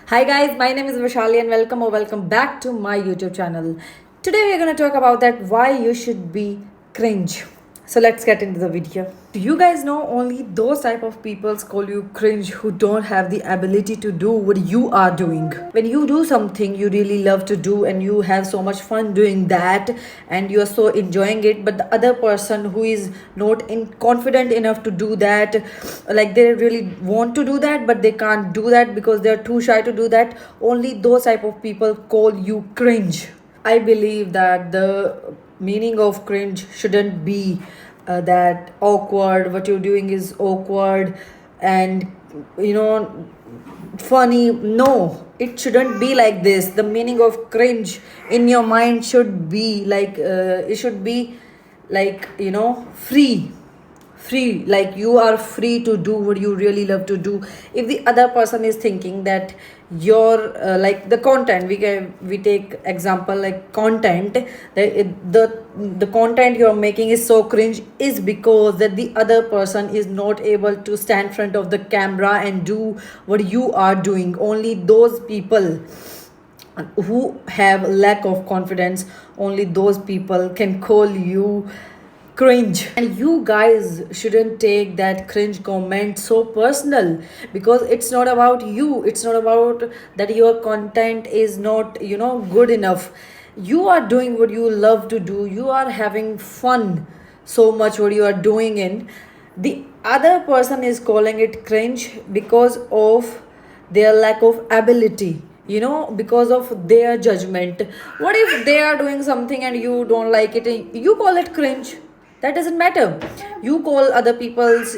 Hi guys, my name is Vishali and welcome back to my YouTube channel. Today we're going to talk about that why you should be cringe. So let's get into the video. Do you guys know only those type of people call you cringe who don't have the ability to do what you are doing? When you do something you really love to do and you have so much fun doing that and you are so enjoying it, but the other person who is not confident enough to do that, like they really want to do that but they can't do that because they're too shy to do that, only those type of people call you cringe. I believe that the meaning of cringe shouldn't be that awkward, what you're doing is awkward and you know funny. No, it shouldn't be like this. The meaning of cringe in your mind should be like it should be like free, like you are free to do what you really love to do. If the other person is thinking that your like the content, we take example like content, the content you're making is so cringe is because that the other person is not able to stand in front of the camera and do what you are doing. Only those people who have lack of confidence, only those people can call you cringe. And you guys shouldn't take that cringe comment so personal, because it's not about you, it's not about that your content is not good enough. You are doing what you love to do, you are having fun so much what you are doing in. The other person is calling it cringe because of their lack of ability, because of their judgment. What if they are doing something and you don't like it and you call it cringe? That doesn't matter. You call other people's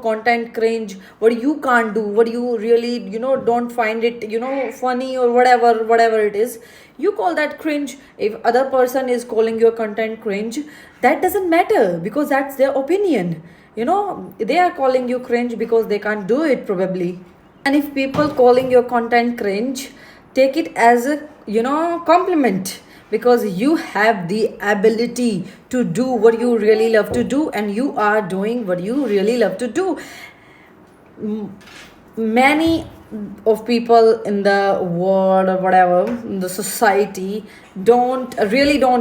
content cringe what you can't do, what you really don't find it funny, or whatever it is, you call that cringe. If other person is calling your content cringe, that doesn't matter because that's their opinion. They are calling you cringe because they can't do it probably. And if people calling your content cringe, take it as a compliment, because you have the ability to do what you really love to do and you are doing what you really love to do. Many of people in the world or whatever, in the society, don't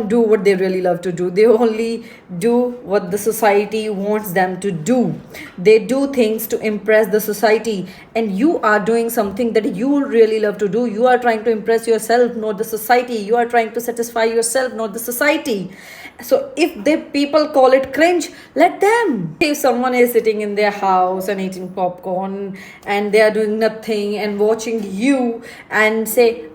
do what they really love to do. They only do what the society wants them to do. They do things to impress the society, and you are doing something that you really love to do. You are trying to impress yourself, not the society. You are trying to satisfy yourself, not the society. So if the people call it cringe, let them. If someone is sitting in their house and eating popcorn and they are doing nothing and watching you and say,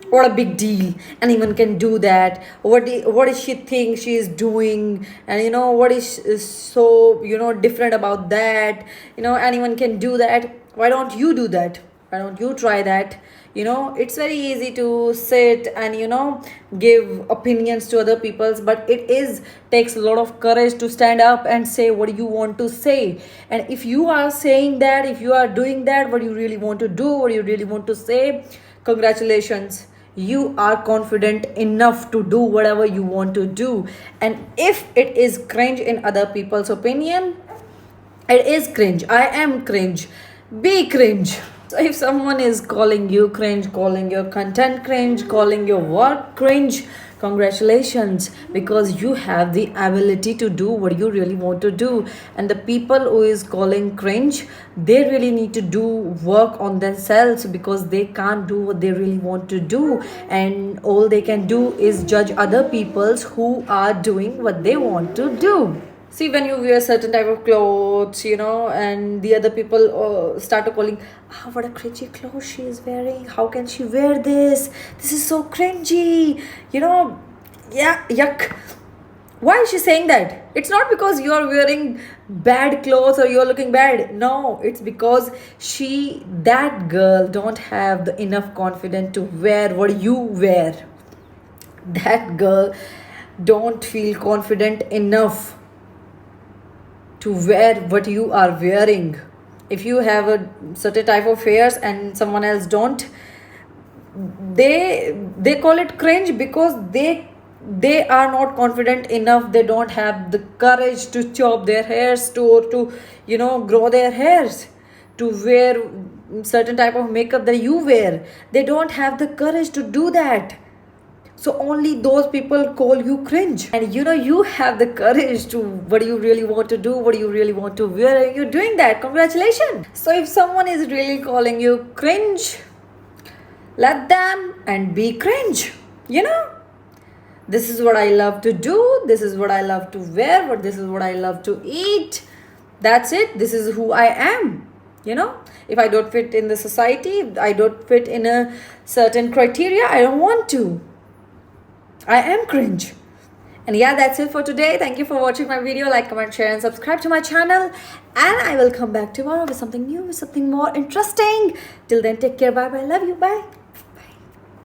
what a big deal, anyone can do that, what does she think she is doing, and what is so different about that, anyone can do that, why don't you do that, why don't you try that? It's very easy to sit and give opinions to other people's, but it is takes a lot of courage to stand up and say what you want to say. And if you are saying that, if you are doing that, what you really want to do, what you really want to say, congratulations, you are confident enough to do whatever you want to do. And if it is cringe in other people's opinion, it is cringe. I am cringe. Be cringe. So if someone is calling you cringe, calling your content cringe, calling your work cringe, congratulations, because you have the ability to do what you really want to do. And the people who is calling cringe, they really need to do work on themselves, because they can't do what they really want to do, and all they can do is judge other people's who are doing what they want to do. See, when you wear certain type of clothes, and the other people start calling, what a cringy clothes she is wearing, how can she wear this is so cringy, yeah, yuck. Why is she saying that? It's not because you are wearing bad clothes or you're looking bad. No, it's because that girl don't have the enough confidence to wear what you wear. That girl don't feel confident enough to wear what you are wearing. If you have a certain type of hairs and someone else don't, they call it cringe because they are not confident enough. They don't have the courage to chop their hairs, to grow their hairs, to wear certain type of makeup that you wear. They don't have the courage to do that. So only those people call you cringe. And you have the courage to what you really want to do, what you really want to wear, and you're doing that. Congratulations. So if someone is really calling you cringe, let them and be cringe. This is what I love to do, this is what I love to wear, but this is what I love to eat. That's it. This is who I am. If I don't fit in the society, if I don't fit in a certain criteria, I don't want to. I am cringe. And yeah, that's it for today. Thank you for watching my video. Like, comment, share, and subscribe to my channel. And I will come back tomorrow with something new, with something more interesting. Till then, take care. Bye bye. Love you. Bye.